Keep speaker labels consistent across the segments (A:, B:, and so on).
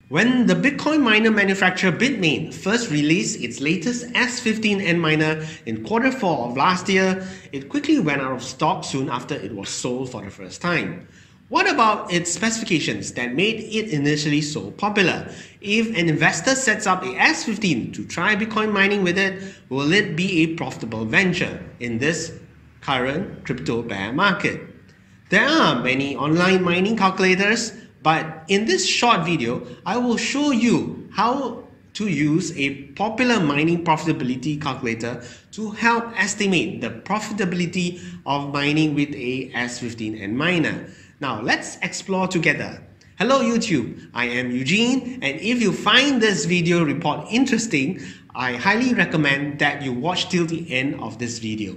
A: When the Bitcoin miner manufacturer Bitmain first released its latest S15 antminer in Q4 of last year, it quickly went out of stock soon after it was sold for the first time. What about its specifications that made it initially so popular? If an investor sets up a S15 to try Bitcoin mining with it, will it be a profitable venture in this current crypto bear market? There are many online mining calculators, but in this short video, I will show you how to use a popular mining profitability calculator to help estimate the profitability of mining with a S15 antminer. Now let's explore together. Hello YouTube, I am Eugene, and if you find this video report interesting, I highly recommend that you watch till the end of this video.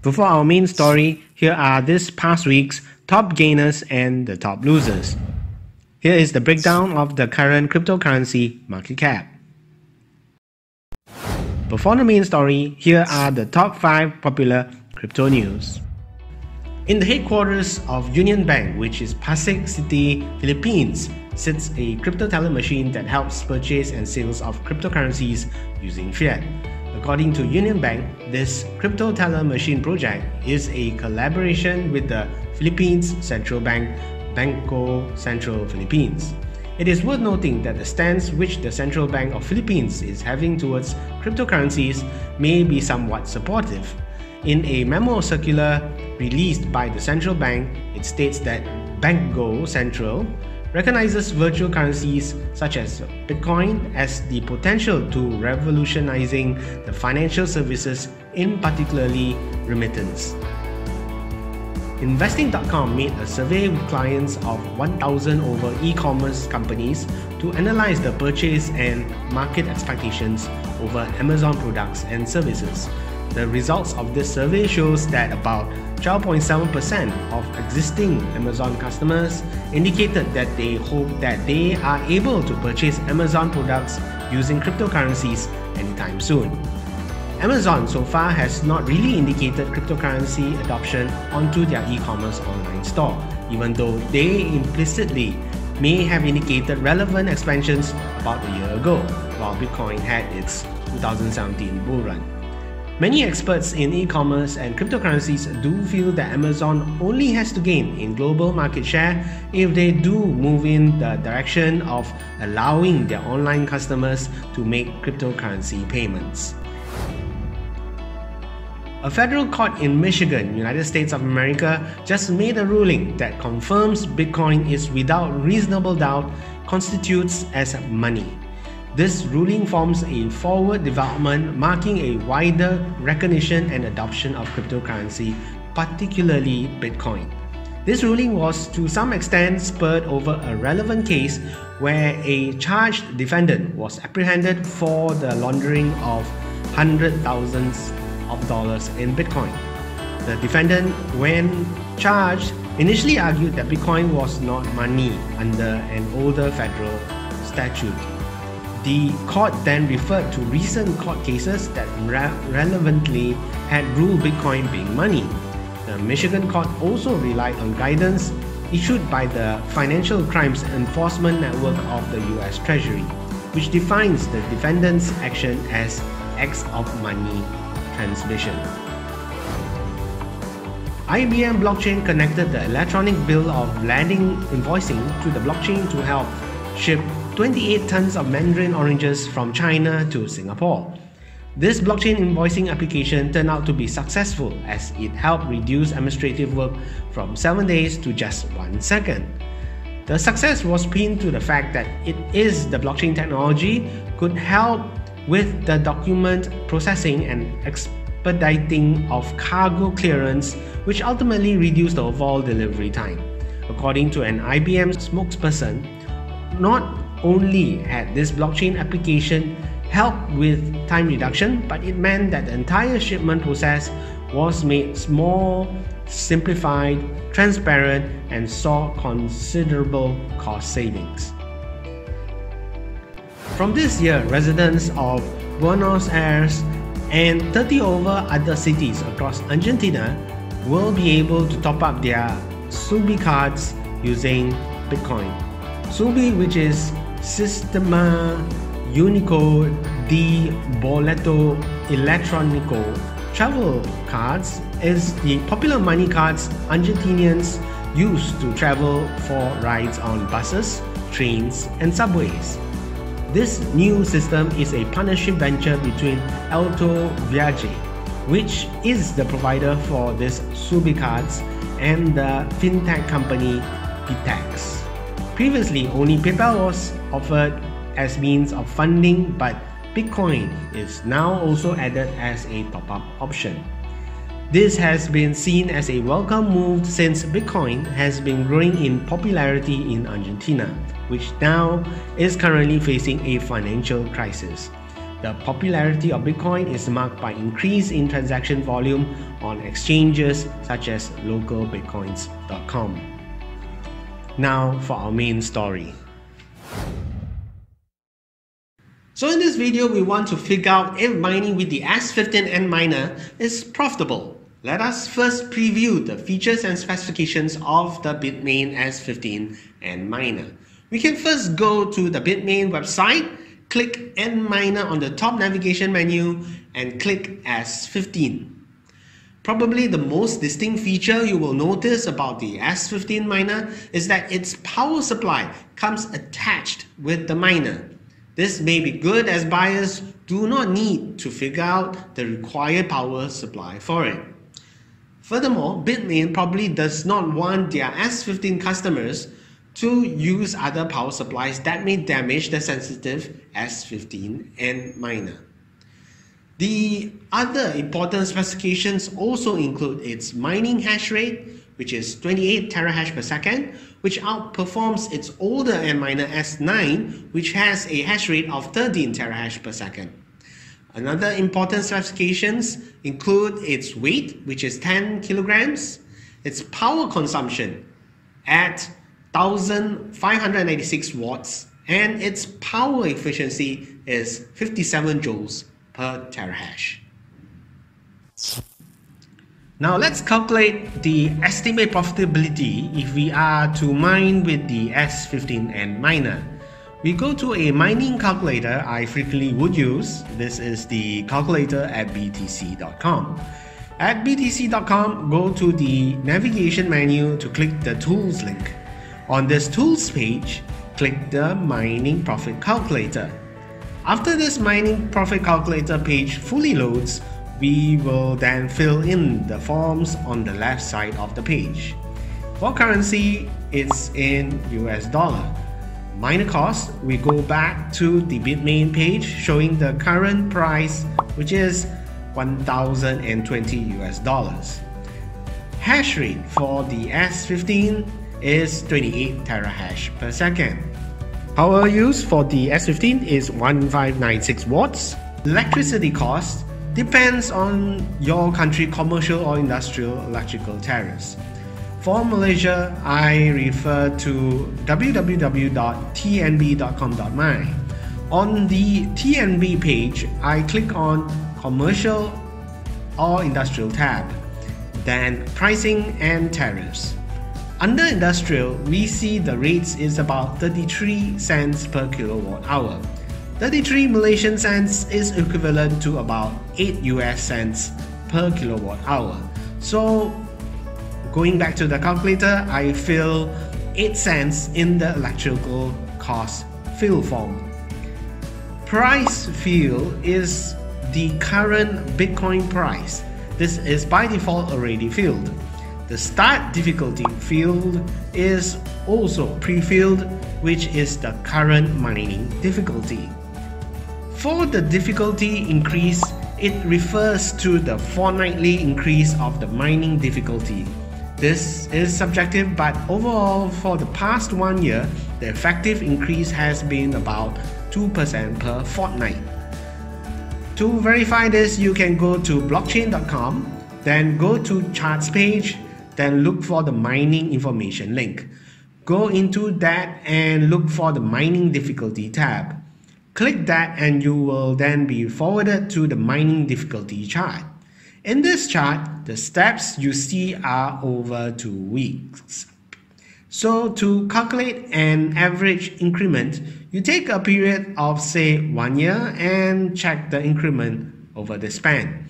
A: Before our main story, here are this past week's top gainers and the top losers. Here is the breakdown of the current cryptocurrency market cap. Before the main story, here are the top 5 popular crypto news. In the headquarters of Union Bank, which is Pasig City, Philippines, sits a crypto teller machine that helps purchase and sales of cryptocurrencies using fiat. According to Union Bank, this crypto teller machine project is a collaboration with the Philippines Central Bank, Bangko Sentral Philippines. It is worth noting that the stance which the Central Bank of Philippines is having towards cryptocurrencies may be somewhat supportive. In a memo circular released by the Central Bank, it states that Bangko Sentral recognizes virtual currencies such as Bitcoin as the potential to revolutionizing the financial services, in particularly remittance. Investing.com made a survey with clients of 1,000 over e-commerce companies to analyze the purchase and market expectations over Amazon products and services. The results of this survey shows that about 12.7% of existing Amazon customers indicated that they hope that they are able to purchase Amazon products using cryptocurrencies anytime soon. Amazon so far has not really indicated cryptocurrency adoption onto their e-commerce online store, even though they implicitly may have indicated relevant expansions about a year ago, while Bitcoin had its 2017 bull run. Many experts in e-commerce and cryptocurrencies do feel that Amazon only has to gain in global market share if they do move in the direction of allowing their online customers to make cryptocurrency payments. A federal court in Michigan, United States of America, just made a ruling that confirms Bitcoin is without reasonable doubt constitutes as money. This ruling forms a forward development marking a wider recognition and adoption of cryptocurrency, particularly Bitcoin. This ruling was to some extent spurred over a relevant case where a charged defendant was apprehended for the laundering of hundreds of thousands of dollars in Bitcoin. The defendant, when charged, initially argued that Bitcoin was not money under an older federal statute. The court then referred to recent court cases that relevantly had ruled Bitcoin being money. The Michigan court also relied on guidance issued by the Financial Crimes Enforcement Network of the US Treasury, which defines the defendant's action as acts of money transmission. IBM Blockchain connected the electronic bill of lading invoicing to the blockchain to help ship 28 tons of mandarin oranges from China to Singapore. This blockchain invoicing application turned out to be successful as it helped reduce administrative work from 7 days to just 1 second. The success was pinned to the fact that it is the blockchain technology could help with the document processing and expediting of cargo clearance, which ultimately reduced the overall delivery time. According to an IBM spokesperson, not only had this blockchain application helped with time reduction, but it meant that the entire shipment process was made small, simplified, transparent, and saw considerable cost savings. From this year, residents of Buenos Aires and 30 over other cities across Argentina will be able to top up their Subi cards using Bitcoin. Subi, which is Sistema Único de Boleto Electrónico travel cards, is the popular money cards Argentinians use to travel for rides on buses, trains, and subways. This new system is a partnership venture between Alto Viaje, which is the provider for these Subi cards, and the fintech company Pitax. Previously, only PayPal was offered as means of funding, but Bitcoin is now also added as a top-up option. This has been seen as a welcome move since Bitcoin has been growing in popularity in Argentina, which now is currently facing a financial crisis. The popularity of Bitcoin is marked by increase in transaction volume on exchanges such as localbitcoins.com. Now for our main story. So in this video, we want to figure out if mining with the S15 antminer is profitable. Let us first preview the features and specifications of the Bitmain S15 antminer. We can first go to the Bitmain website, click antminer on the top navigation menu, and click S15. Probably the most distinct feature you will notice about the S15 miner is that its power supply comes attached with the miner. This may be good as buyers do not need to figure out the required power supply for it. Furthermore, Bitmain probably does not want their S15 customers to use other power supplies that may damage the sensitive S15 antminer. The other important specifications also include its mining hash rate, which is 28 terahash per second, which outperforms its older antminer S9, which has a hash rate of 13 terahash per second. Another important specifications include its weight, which is 10 kilograms, its power consumption at 1596 watts, and its power efficiency is 57 joules per terahash. Now let's calculate the estimate profitability if we are to mine with the S15 antminer. We go to a mining calculator I frequently would use. This is the calculator at btc.com. At btc.com, go to the navigation menu to click the tools link. On this tools page, click the mining profit calculator. After this mining profit calculator page fully loads, we will then fill in the forms on the left side of the page. For currency, it's in US dollar. Miner cost, we go back to the Bitmain page showing the current price, which is 1020 US dollars. Hash rate for the S15 is 28 terahash per second. Power use for the S15 is 1596 watts. Electricity cost depends on your country commercial or industrial electrical tariffs. For Malaysia, I refer to www.tnb.com.my. On the TNB page, I click on Commercial or Industrial tab, then Pricing and Tariffs. Under Industrial, we see the rates is about 33 cents per kilowatt hour. 33 Malaysian cents is equivalent to about 8 US cents per kilowatt hour. So going back to the calculator, I fill 8 cents in the electrical cost fill form. Price field is the current Bitcoin price. This is by default already filled. The start difficulty field is also pre-filled, which is the current mining difficulty. For the difficulty increase, it refers to the fortnightly increase of the mining difficulty. This is subjective, but overall for the past 1 year, the effective increase has been about 2% per fortnight. To verify this, you can go to blockchain.com, then go to charts page, then look for the mining information link. Go into that and look for the mining difficulty tab. Click that and you will then be forwarded to the mining difficulty chart. In this chart, the steps you see are over 2 weeks. So to calculate an average increment, you take a period of say 1 year and check the increment over the span.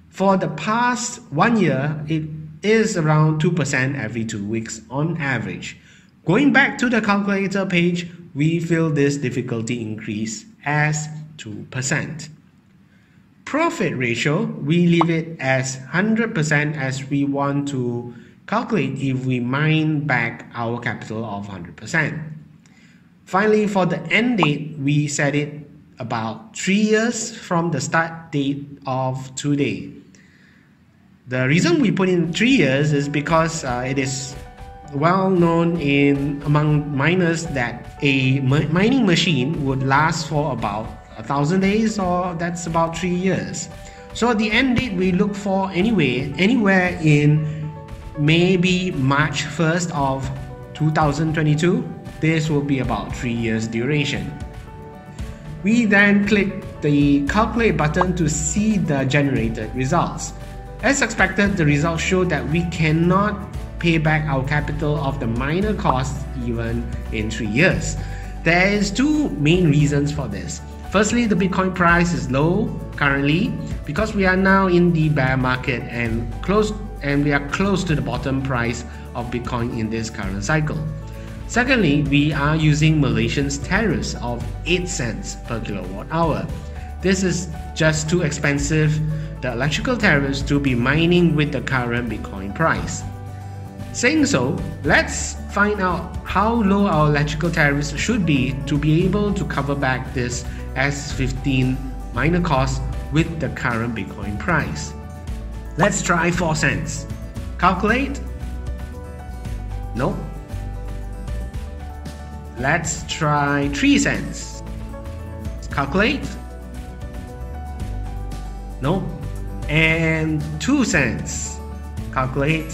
A: For the past 1 year, it is around 2% every 2 weeks on average. Going back to the calculator page, we fill this difficulty increase as 2%. Profit ratio, we leave it as 100% as we want to calculate if we mine back our capital of 100%. Finally, for the end date, we set it about 3 years from the start date of today. The reason we put in 3 years is because it is well known among miners that a mining machine would last for about 1,000 days, or that's about 3 years. So the end date we look for anywhere in maybe March 1st of 2022. This will be about 3 years duration. We then click the calculate button to see the generated results. As expected, the results show that we cannot pay back our capital of the miner costs even in 3 years. There is 2 main reasons for this. Firstly, the Bitcoin price is low currently because we are now in the bear market and we are close to the bottom price of Bitcoin in this current cycle. Secondly, we are using Malaysia's tariffs of 8 cents per kilowatt hour. This is just too expensive, the electrical tariffs, to be mining with the current Bitcoin price. Saying so, let's find out how low our electrical tariffs should be to be able to cover back this S15 miner cost with the current Bitcoin price. Let's try 4 cents. Calculate. Nope. Let's try 3 cents. Calculate. Nope. And 2 cents. Calculate.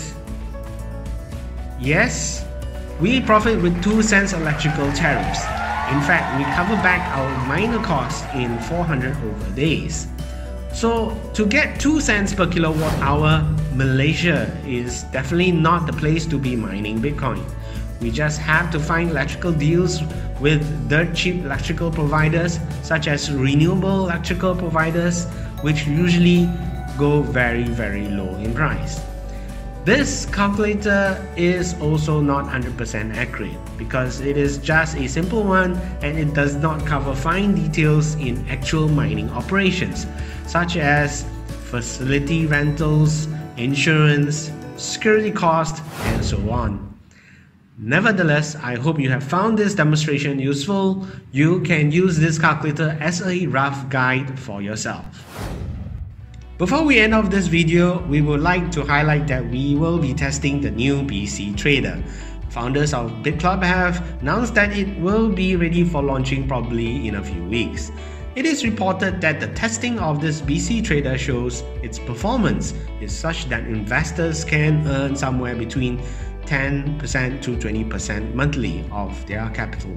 A: Yes, we profit with 2 cents electrical tariffs. In fact, we cover back our miner costs in 400 over days. So to get 2 cents per kilowatt hour, Malaysia is definitely not the place to be mining Bitcoin. We just have to find electrical deals with dirt cheap electrical providers such as renewable electrical providers, which usually go very low in price. This calculator is also not 100% accurate because it is just a simple one and it does not cover fine details in actual mining operations such as facility rentals, insurance, security cost, and so on. Nevertheless, I hope you have found this demonstration useful. You can use this calculator as a rough guide for yourself. Before we end off this video, we would like to highlight that we will be testing the new BC Trader. Founders of BitClub have announced that it will be ready for launching probably in a few weeks. It is reported that the testing of this BC Trader shows its performance is such that investors can earn somewhere between 10% to 20% monthly of their capital.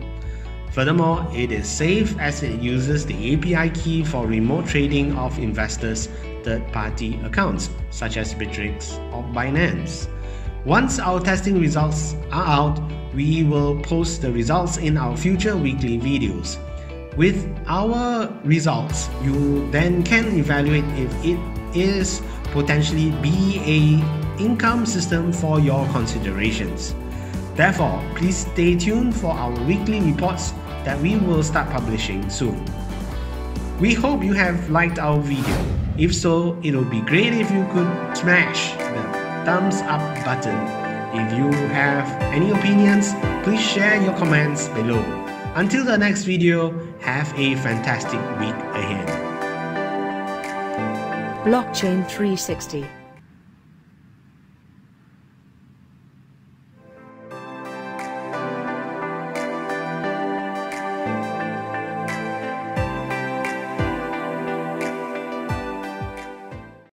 A: Furthermore, it is safe as it uses the API key for remote trading of investors' third-party accounts such as Bittrex or Binance. Once our testing results are out, we will post the results in our future weekly videos. With our results, you then can evaluate if it is potentially be an income system for your considerations. Therefore, please stay tuned for our weekly reports that we will start publishing soon. We hope you have liked our video. If so, it would be great if you could smash the thumbs up button. If you have any opinions, please share your comments below. Until the next video, have a fantastic week ahead.
B: Blockchain 360